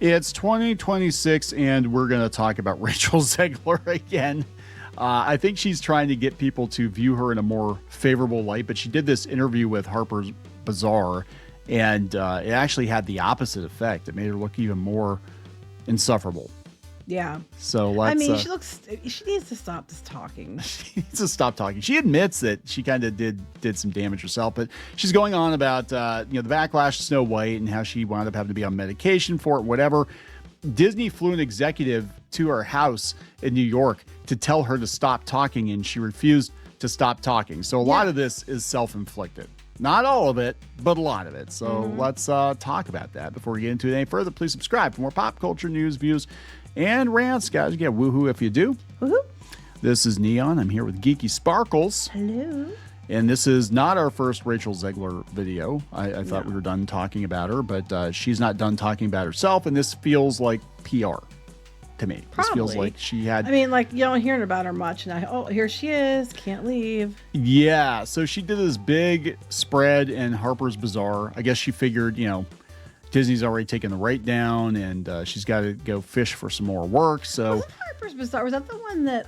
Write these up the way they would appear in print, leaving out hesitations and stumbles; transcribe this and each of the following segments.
It's 2026, and we're going to talk about Rachel Zegler again. I think she's trying to get people to view her in a more favorable light, but she did this interview with Harper's Bazaar, and it actually had the opposite effect. It made her look even more insufferable. Yeah. So let's. I mean, she needs to stop this talking. She needs to stop talking. She admits that she kind of did some damage herself, but she's going on about the backlash to Snow White and how she wound up having to be on medication for it, whatever. Disney flew an executive to her house in New York to tell her to stop talking, and she refused to stop talking. So a lot of this is self-inflicted. Not all of it, but a lot of it. So let's talk about that. Before we get into it any further, please subscribe for more pop culture news, views, and rants. Guys, you get woohoo if you do. Woohoo. This is Kneon. I'm here with Geeky Sparkles. Hello. And this is not our first Rachel Zegler video. I thought we were done talking about her, but she's not done talking about herself, and this feels like PR to me. Probably. This feels like she had... I mean, like, you don't hear about her much, and here she is, can't leave. Yeah, so she did this big spread in Harper's Bazaar. I guess she figured, Disney's already taken the rate down, and she's got to go fish for some more work. So Wasn't Harper's Bazaar, was that the one that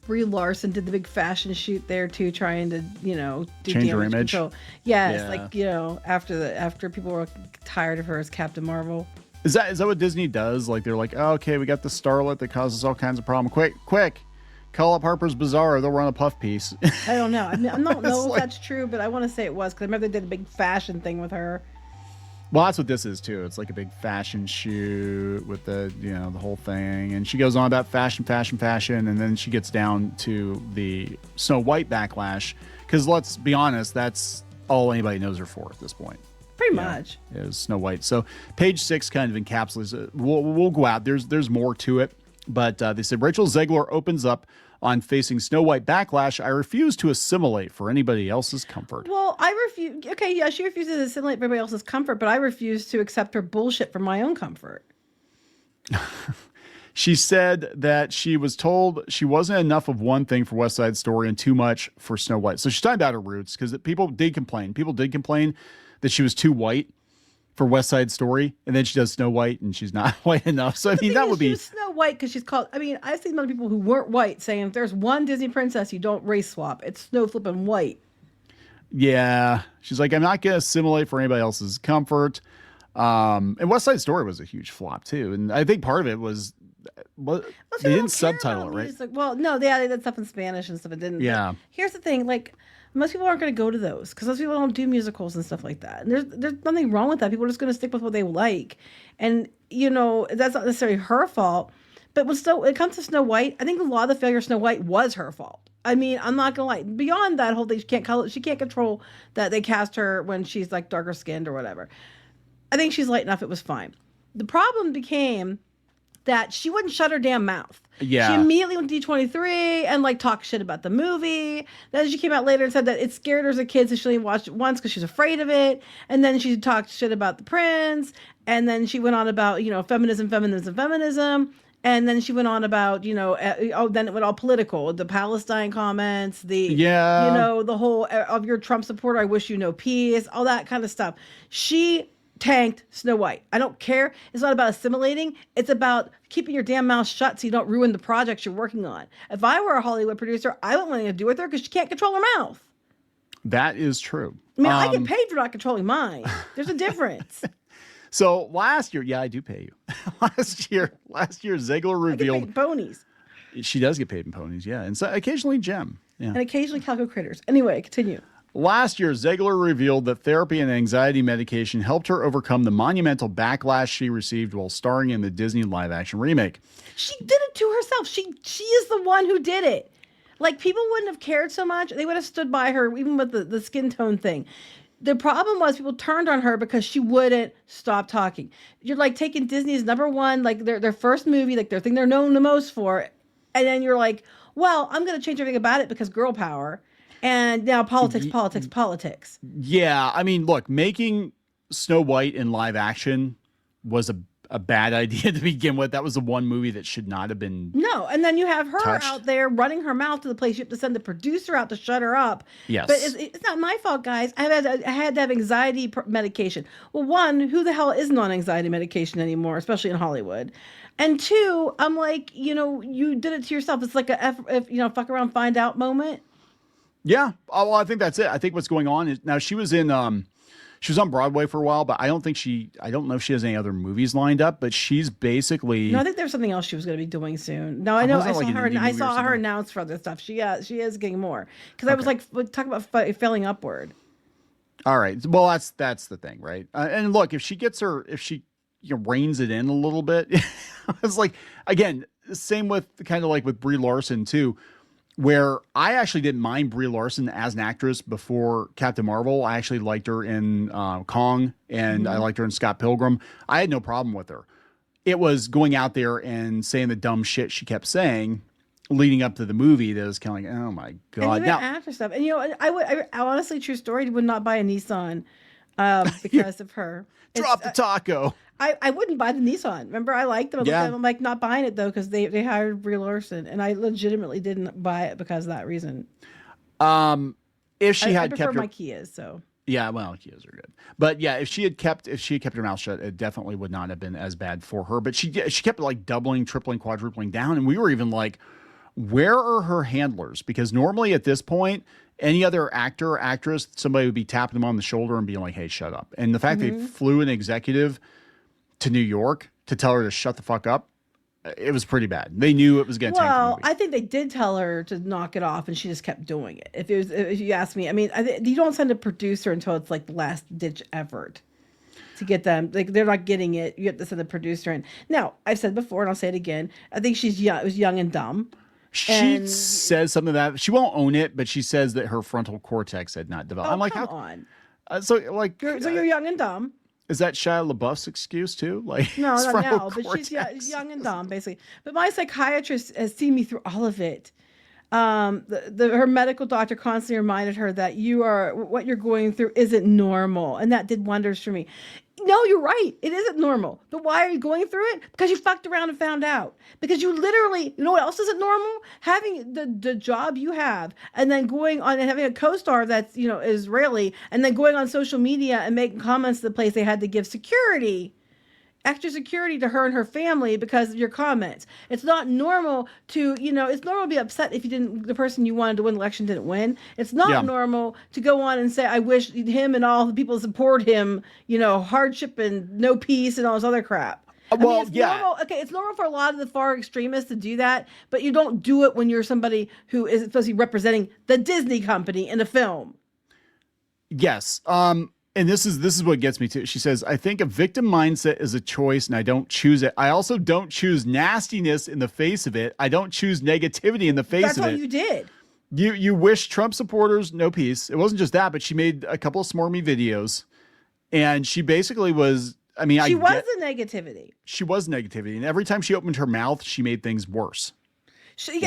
Brie Larson did the big fashion shoot there too, trying to do change her damage image? control? Yes, Yeah. after people were tired of her as Captain Marvel. is that what Disney does? Like, they're like, oh, okay, we got the starlet that causes all kinds of problems. Quick, call up Harper's Bazaar. They'll run a puff piece. I don't know. I don't know like... if that's true, but I want to say it was, because I remember they did a big fashion thing with her. Well, that's what this is too. It's like a big fashion shoot with the whole thing, and she goes on about fashion, and then she gets down to the Snow White backlash, because let's be honest, that's all anybody knows her for at this point. Pretty much is Snow White. So page 6 kind of encapsulates it. We'll go out. There's more to it, but they said Rachel Zegler opens up on facing Snow White backlash. I refuse to assimilate for anybody else's comfort. Well, I refuse. Okay, yeah, she refuses to assimilate for everybody else's comfort, but I refuse to accept her bullshit for my own comfort. She said that she was told she wasn't enough of one thing for West Side Story and too much for Snow White. So she's talking about her roots, because people did complain. People did complain that she was too white for West Side Story, and then she does Snow White and she's not white enough. So I mean, that would be Snow White because she's called. I mean, I've seen other people who weren't white saying if there's one Disney princess you don't race swap, it's Snow flipping White. Yeah, she's like, I'm not gonna assimilate for anybody else's comfort. And West Side Story was a huge flop too, and I think part of it was they didn't subtitle it, right? Like, well, no, they did stuff in Spanish and stuff. It didn't. Yeah. But here's the thing, like. Most people aren't going to go to those because most people don't do musicals and stuff like that. And there's nothing wrong with that. People are just going to stick with what they like. And, that's not necessarily her fault. But when it comes to Snow White, I think a lot of the failure of Snow White was her fault. I mean, I'm not going to lie. Beyond that whole thing, she can't control that they cast her when she's like darker skinned or whatever. I think she's light enough. It was fine. The problem became that she wouldn't shut her damn mouth. Yeah. She immediately went to D23 and talked shit about the movie. Then she came out later and said that it scared her as a kid, so she only watched it once because she was afraid of it. And then she talked shit about the prince. And then she went on about, feminism. And then she went on about, then it went all political. The Palestine comments, the whole of your Trump supporter, I wish you no peace, all that kind of stuff. She tanked Snow White. I don't care. It's not about assimilating. It's about keeping your damn mouth shut so you don't ruin the projects you're working on. If I were a Hollywood producer, I wouldn't want anything to do with her because she can't control her mouth. That is true. I mean, I get paid for not controlling mine. There's a difference. So last year, I do pay you. last year, Zegler revealed I get paid in ponies. She does get paid in ponies, yeah, and so occasionally gem, yeah, and occasionally calico critters. Anyway, continue. Last year, Zegler revealed that therapy and anxiety medication helped her overcome the monumental backlash she received while starring in the Disney live-action remake. She did it to herself. She is the one who did it. Like, people wouldn't have cared so much. They would have stood by her, even with the skin tone thing. The problem was people turned on her because she wouldn't stop talking. You're like taking Disney's number one, like their first movie, like their thing they're known the most for. And then you're like, well, I'm going to change everything about it because girl power. And now politics. Yeah, I mean, look, making Snow White in live action was a bad idea to begin with. That was the one movie that should not have been. No, and then you have her touched. out there running her mouth to the place. You have to send the producer out to shut her up. Yes. But it's not my fault, guys. I had to have anxiety medication. Well, one, who the hell isn't on anxiety medication anymore, especially in Hollywood? And two, I'm like, you did it to yourself. It's like fuck around, find out moment. Yeah. Oh, well, I think that's it. I think what's going on is now she was on Broadway for a while, but I don't know if she has any other movies lined up, but she's basically. No, I think there's something else she was going to be doing soon. No, I know. I saw her announce for other stuff. She is getting more. Because I was like, talk about failing upward. All right. Well, that's the thing, right? And look, if she reins it in a little bit, it's like, again, same with kind of like with Brie Larson too, where I actually didn't mind Brie Larson as an actress before Captain Marvel. I actually liked her in Kong, and I liked her in Scott Pilgrim. I had no problem with her. It was going out there and saying the dumb shit she kept saying leading up to the movie that was kind of like, oh my God. And even after stuff. And I honestly, true story, would not buy a Nissan because of her. Drop the taco. I wouldn't buy the Nissan. Remember, I liked them. I'm like, not buying it though, because they hired Brie Larson, and I legitimately didn't buy it because of that reason. If she I had prefer kept her, my Kias, so yeah, well, Kias are good, but yeah, if she had kept her mouth shut, it definitely would not have been as bad for her. But she kept like doubling, tripling, quadrupling down, and we were even like, where are her handlers? Because normally at this point, any other actor or actress, somebody would be tapping them on the shoulder and being like, hey, shut up. And the fact they flew an executive to New York to tell her to shut the fuck up, it was pretty bad. They knew it was going to tank the movie. I think they did tell her to knock it off, and she just kept doing it. If you ask me, I mean, you don't send a producer until it's like the last ditch effort to get them. Like, they're not getting it. You have to send the producer in. Now, I've said before, and I'll say it again. I think she's young. It was young and dumb. She says something that she won't own it, but she says that her frontal cortex had not developed. I'm like, come on. So you're young and dumb. Is that Shia LaBeau's excuse too? Like, no, not now, but she's young and dumb, basically. But my psychiatrist has seen me through all of it. Her medical doctor constantly reminded her that what you're going through isn't normal, and that did wonders for me. No, you're right. It isn't normal. But why are you going through it? Because you fucked around and found out. Because you literally, you know what else isn't normal? Having the job you have, and then going on and having a co-star that's, Israeli, and then going on social media and making comments to the place they had to give extra security to her and her family because of your comments. It's not normal to, it's normal to be upset if the person you wanted to win the election didn't win. It's not normal to go on and say, I wish him and all the people that support him, hardship and no peace and all this other crap. Normal. Okay, it's normal for a lot of the far extremists to do that, but you don't do it when you're somebody who is supposed to be representing the Disney company in a film. Yes. And this is what gets me to. She says, I think a victim mindset is a choice and I don't choose it. I also don't choose nastiness in the face of it. I don't choose negativity in the face of it. That's what you did. You wish Trump supporters no peace. It wasn't just that, but she made a couple of smarmy videos, and she basically was, she was the negativity. She was negativity. And every time she opened her mouth, she made things worse. So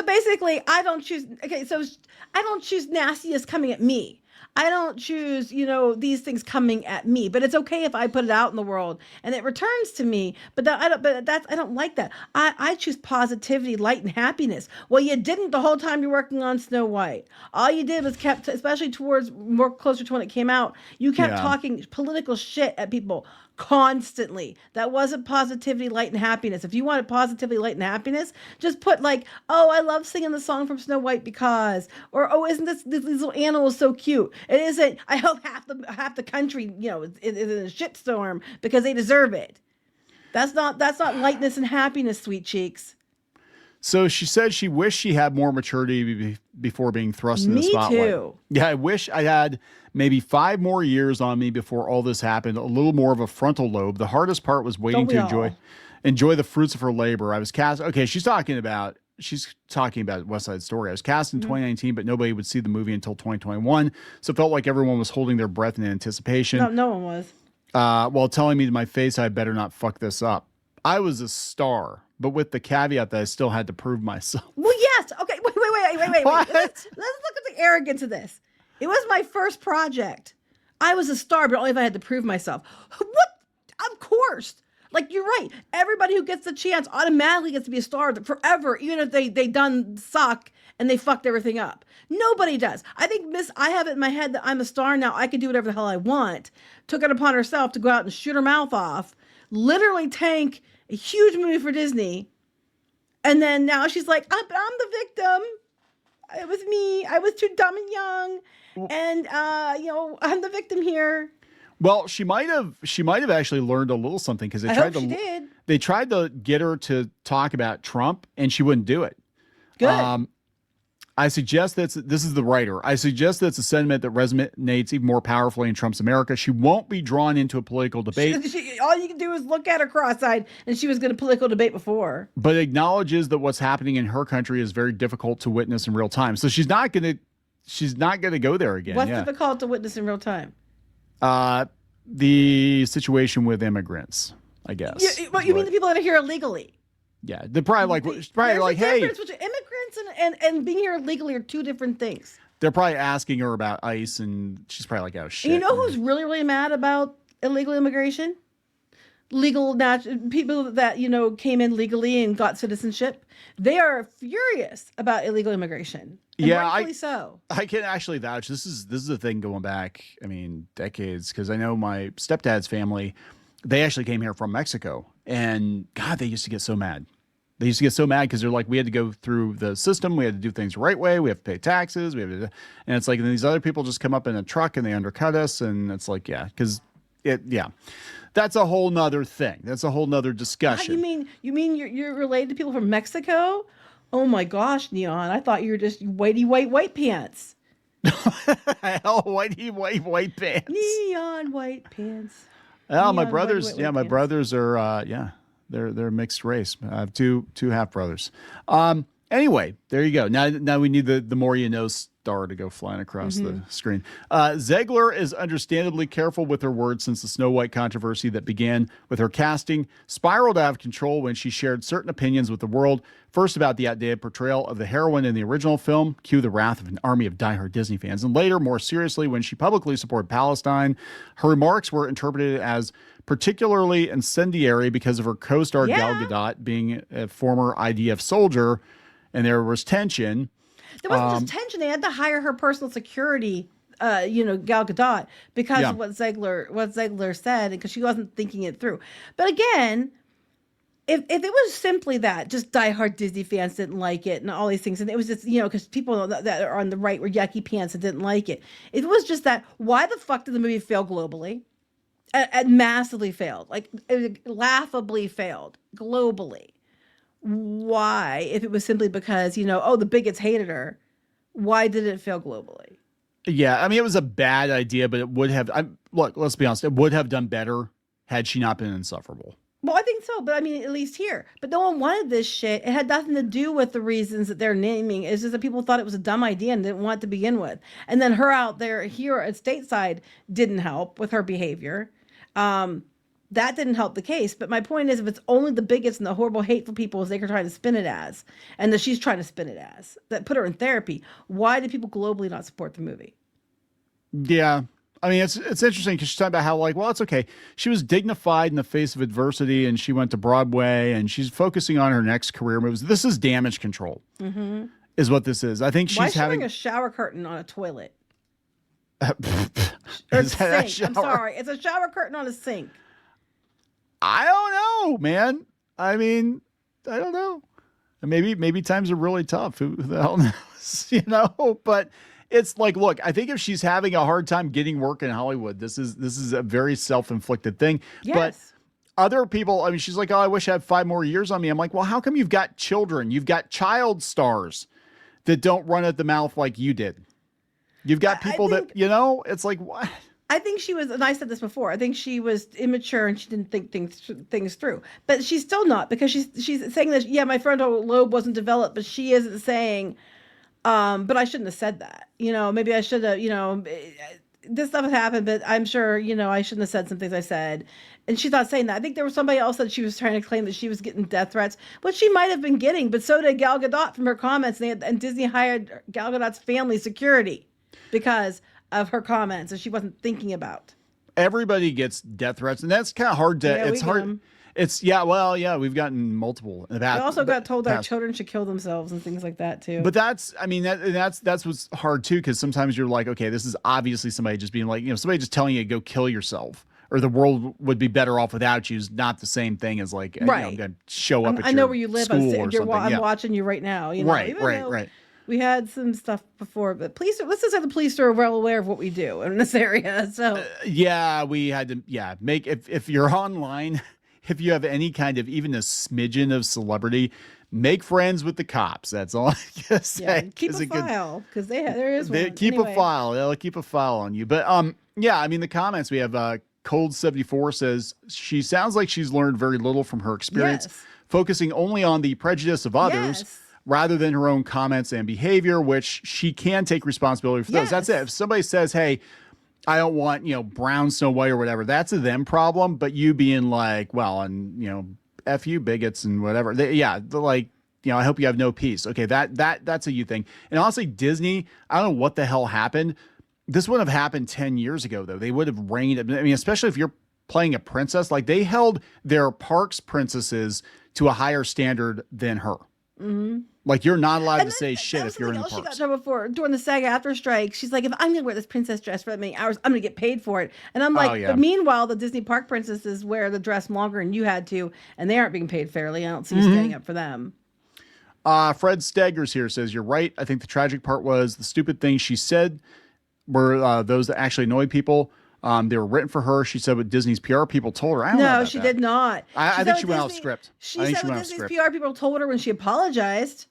basically, I don't choose nastiness coming at me. I don't choose, these things coming at me, but it's okay if I put it out in the world and it returns to me. But I don't like that. I choose positivity, light, and happiness. Well, you didn't the whole time you're working on Snow White. All you did was kept, especially towards more closer to when it came out, you kept talking political shit at people constantly. That wasn't positivity, light, and happiness. If you wanted positivity, light, and happiness, just put like, oh, I love singing the song from Snow White or oh, isn't these little animals so cute? It isn't, I hope half the country, is in a shitstorm because they deserve it. That's not lightness and happiness, sweet cheeks. So she said she wished she had more maturity before being thrust in the spotlight. Me too. Yeah, I wish I had maybe 5 more years on me before all this happened. A little more of a frontal lobe. The hardest part was waiting to enjoy the fruits of her labor. I was cast. Okay, she's talking about West Side Story. I was cast in 2019, but nobody would see the movie until 2021. So it felt like everyone was holding their breath in anticipation. No one was. While telling me to my face, I better not fuck this up. I was a star, but with the caveat that I still had to prove myself. Well, yes. Okay. Wait. Let's look at the arrogance of this. It was my first project. I was a star, but only if I had to prove myself. What? Of course. Like, you're right. Everybody who gets the chance automatically gets to be a star forever, even if they done suck and they fucked everything up. Nobody does. I think I have it in my head that I'm a star now. I can do whatever the hell I want. Took it upon herself to go out and shoot her mouth off, literally tank a huge movie for Disney. And then now she's like, I'm the victim. It was me. I was too dumb and young. And, I'm the victim here. Well, she might have actually learned a little something because they tried to get her to talk about Trump and she wouldn't do it. Good. I suggest this is the writer. I suggest that's a sentiment that resonates even more powerfully in Trump's America. She won't be drawn into a political debate. All you can do is look at her cross-eyed, and she was going to political debate before. But acknowledges that what's happening in her country is very difficult to witness in real time. So she's not going to go there again. What's difficult to witness in real time? The situation with immigrants, I guess. You mean the people that are here illegally? Yeah, they're probably like, hey, difference between immigrants and being here illegally are two different things. They're probably asking her about ICE, and she's probably like, oh shit. And you know who's really, really mad about illegal immigration? People that came in legally and got citizenship. They are furious about illegal immigration. And rightfully so. I can actually vouch. This is a thing going back, decades, because I know my stepdad's family. They actually came here from Mexico, and God, they used to get so mad. They used to get so mad because they're like, we had to go through the system. We had to do things the right way. We have to pay taxes. And it's like, and these other people just come up in a truck and they undercut us. And it's like, that's a whole nother thing. That's a whole nother discussion. You mean you're related to people from Mexico? Oh my gosh, Kneon. I thought you were just whitey white pants. Hell, whitey white pants. Neon white pants. Oh, my brothers. My brothers are, they're mixed race. I have two half brothers. Anyway, there you go. Now we need the more you know star to go flying across the screen. Zegler is understandably careful with her words since the Snow White controversy that began with her casting spiraled out of control when she shared certain opinions with the world. First about the outdated portrayal of the heroine in the original film, cue the wrath of an army of diehard Disney fans. And later, more seriously, when she publicly supported Palestine, her remarks were interpreted as particularly incendiary because of her co-star Gal Gadot being a former IDF soldier, and there was tension. There wasn't just tension. They had to hire her personal security, Gal Gadot, because of what Zegler said, because she wasn't thinking it through. But again, if it was simply that, just diehard Disney fans didn't like it and all these things, and it was just, because people that are on the right were yucky pants and didn't like it. If it was just that, why the fuck did the movie fail globally? It massively failed, like laughably failed globally. Why, if it was simply because, the bigots hated her, why did it fail globally? Yeah, it was a bad idea, but it would have, look, let's be honest, it would have done better had she not been insufferable. Well, I think so, but at least here. But no one wanted this shit. It had nothing to do with the reasons that they're naming. It's just that people thought it was a dumb idea and didn't want it to begin with. And then her out there here at stateside didn't help with her behavior. That didn't help the case. But my point is, if it's only the bigots and the horrible, hateful people as they're trying to spin it as, and that she's trying to spin it as, that put her in therapy, why did people globally not support the movie? Yeah. It's interesting because she's talking about how, it's okay. She was dignified in the face of adversity, and she went to Broadway, and she's focusing on her next career moves. This is damage control, is what this is. I think she's having a shower curtain on a toilet. Is that sink. I'm sorry. It's a shower curtain on a sink. I don't know, man. I don't know. Maybe times are really tough. Who the hell knows? But it's like, look, I think if she's having a hard time getting work in Hollywood, this is a very self-inflicted thing. Yes. But other people, she's like, oh, I wish I had 5 more years on me. I'm like, well, how come you've got children? You've got child stars that don't run at the mouth like you did. You've got people it's like, what? I think she was, and I said this before, I think she was immature and she didn't think things through. But she's still not, because she's saying that, my frontal lobe wasn't developed, but she isn't saying, but I shouldn't have said that. Maybe I should have, this stuff has happened, but I'm sure, I shouldn't have said some things I said. And she's not saying that. I think there was somebody else that she was trying to claim that she was getting death threats, which she might have been getting, but so did Gal Gadot from her comments. And Disney hired Gal Gadot's family security because of her comments, and she wasn't thinking about. Everybody gets death threats, and that's kind of hard to. Well, yeah, we've gotten multiple. We also got told our children should kill themselves and things like that too. But that's what's hard too, because sometimes you're like, okay, this is obviously somebody just being like, somebody just telling you to go kill yourself, or the world would be better off without you, is not the same thing as like, I'm going to show up at I know where you live. I'm Yeah. watching you right now. Right. We had some stuff before, but let's just say the police are well aware of what we do in this area. So we had to make if you're online, if you have any kind of even a smidgen of celebrity, make friends with the cops. That's all I can say. Yeah, keep a file, because there is one. Keep a file. They'll keep a file on you. But the comments we have. Cold74 says she sounds like she's learned very little from her experience, focusing only on the prejudice of others. Rather than her own comments and behavior, which she can take responsibility for those. That's it. If somebody says, hey, I don't want, brown Snow White or whatever, that's a them problem. But you being like, well, and, F you bigots and whatever. I hope you have no peace. Okay, that's a you thing. And honestly, Disney, I don't know what the hell happened. This wouldn't have happened 10 years ago, though. They would have reigned. I mean, especially if you're playing a princess, like they held their parks princesses to a higher standard than her. Mm-hmm. Like, you're not allowed to say shit if you're in the parks. She got trouble for during the SAG after strike. She's like, if I'm gonna wear this princess dress for that many hours, I'm gonna get paid for it. And I'm like, but meanwhile, the Disney park princesses wear the dress longer than you had to, and they aren't being paid fairly. I don't see you standing up for them. Fred Staggers here says, you're right. I think the tragic part was the stupid things she said were those that actually annoyed people. They were written for her. She said what Disney's PR people told her. I don't know about she that. did not. I think she went off script. She said what Disney's PR people told her when she apologized.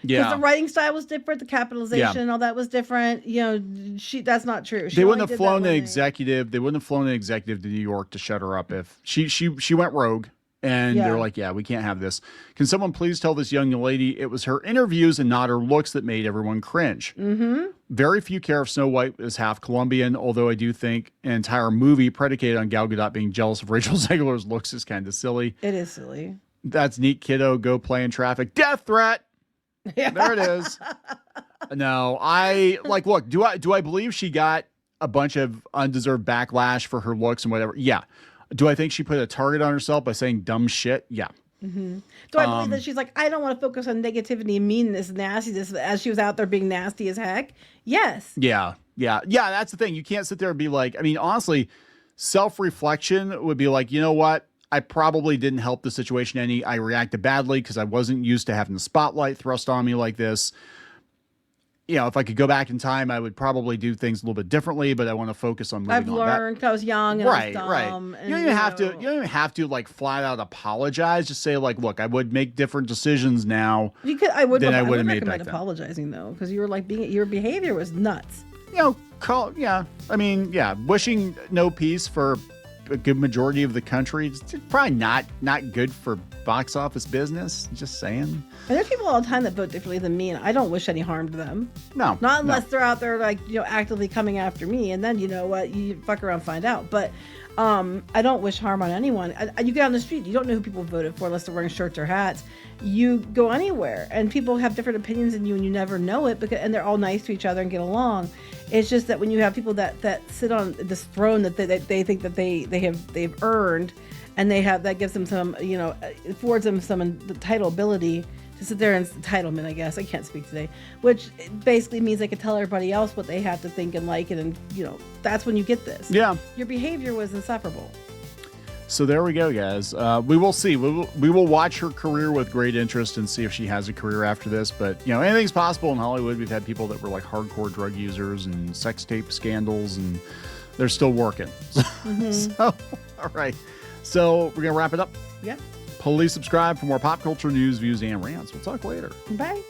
Yeah, because the writing style was different, the capitalization and all that was different. That's not true. They wouldn't have flown an executive. They wouldn't have flown an executive to New York to shut her up if she went rogue. And they're like, we can't have this. Can someone please tell this young lady it was her interviews and not her looks that made everyone cringe? Mm-hmm. Very few care if Snow White is half Colombian, although I do think an entire movie predicated on Gal Gadot being jealous of Rachel Zegler's looks is kind of silly. It is silly. That's neat, kiddo. Go play in traffic. Death threat. Yeah. There it is. No, look, do I believe she got a bunch of undeserved backlash for her looks and whatever? Yeah. Do I think she put a target on herself by saying dumb shit? Yeah. Mm-hmm. Do I believe that she's like, I don't want to focus on negativity and meanness and nastiness as she was out there being nasty as heck? Yes. Yeah. That's the thing. You can't sit there and be like, I mean, honestly, self-reflection would be like, you know what? I probably didn't help the situation any. I reacted badly because I wasn't used to having the spotlight thrust on me like this. If I could go back in time, I would probably do things a little bit differently, but I want to focus on moving I've learned because I was young and I was dumb. Right. And, you don't even have to like flat out apologize. Just say like, look, I would make different decisions now. I would have made back then. Apologizing though, because you were like your behavior was nuts. Wishing no peace for a good majority of the country. It's probably not good for box office business. Just saying. And there's people all the time that vote differently than me, and I don't wish any harm to them. No. Not unless they're out there like, actively coming after me, and then you know what, you fuck around and find out. But I don't wish harm on anyone. You get on the street, you don't know who people voted for unless they're wearing shirts or hats. You go anywhere, and people have different opinions than you, and you never know it, and they're all nice to each other and get along. It's just that when you have people that sit on this throne that they think that they've earned, and that gives them some, affords them some entitleability to sit there and entitlement, I guess. I can't speak today, which basically means they can tell everybody else what they have to think and like it. And, that's when you get this. Yeah. Your behavior was insufferable. So there we go, guys. We will see. We will watch her career with great interest and see if she has a career after this. But, anything's possible in Hollywood. We've had people that were like hardcore drug users and sex tape scandals, and they're still working. Mm-hmm. So, all right. So we're going to wrap it up. Yeah. Please subscribe for more pop culture news, views, and rants. We'll talk later. Bye.